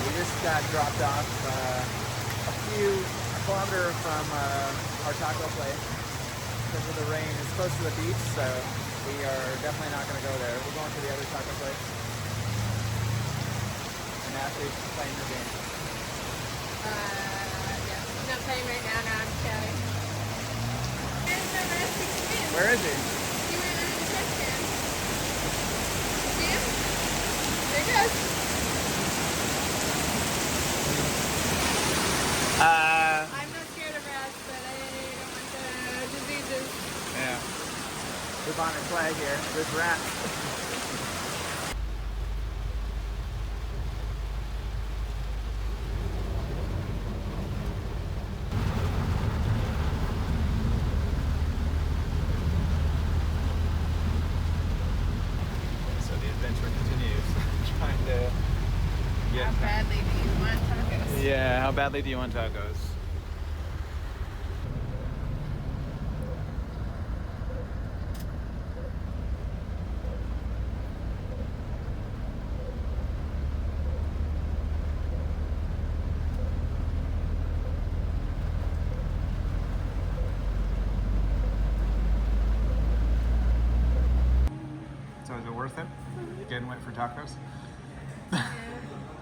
We just got dropped off a kilometer from our taco place because of the rain. It's close to the beach, so we are definitely not going to go there. We're going to the other taco place. And Ashley's playing her game. Yeah. I'm not playing right now. No, I'm chatting. There's my rusty skin. Where is he? He went under the trash can. See him? There he goes. I'm not scared of rats, but I don't want the diseases. Yeah. Bubonic plague here. There's rats. So the adventure continues. Trying to get. How badly do you want tacos? Yeah, how badly do you want tacos? So is it worth it? Getting wet for tacos?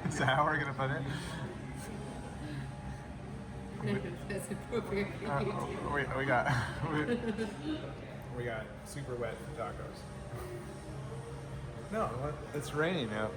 Is that how we're gonna put it? That's appropriate. We got super wet for tacos. No, it's raining now.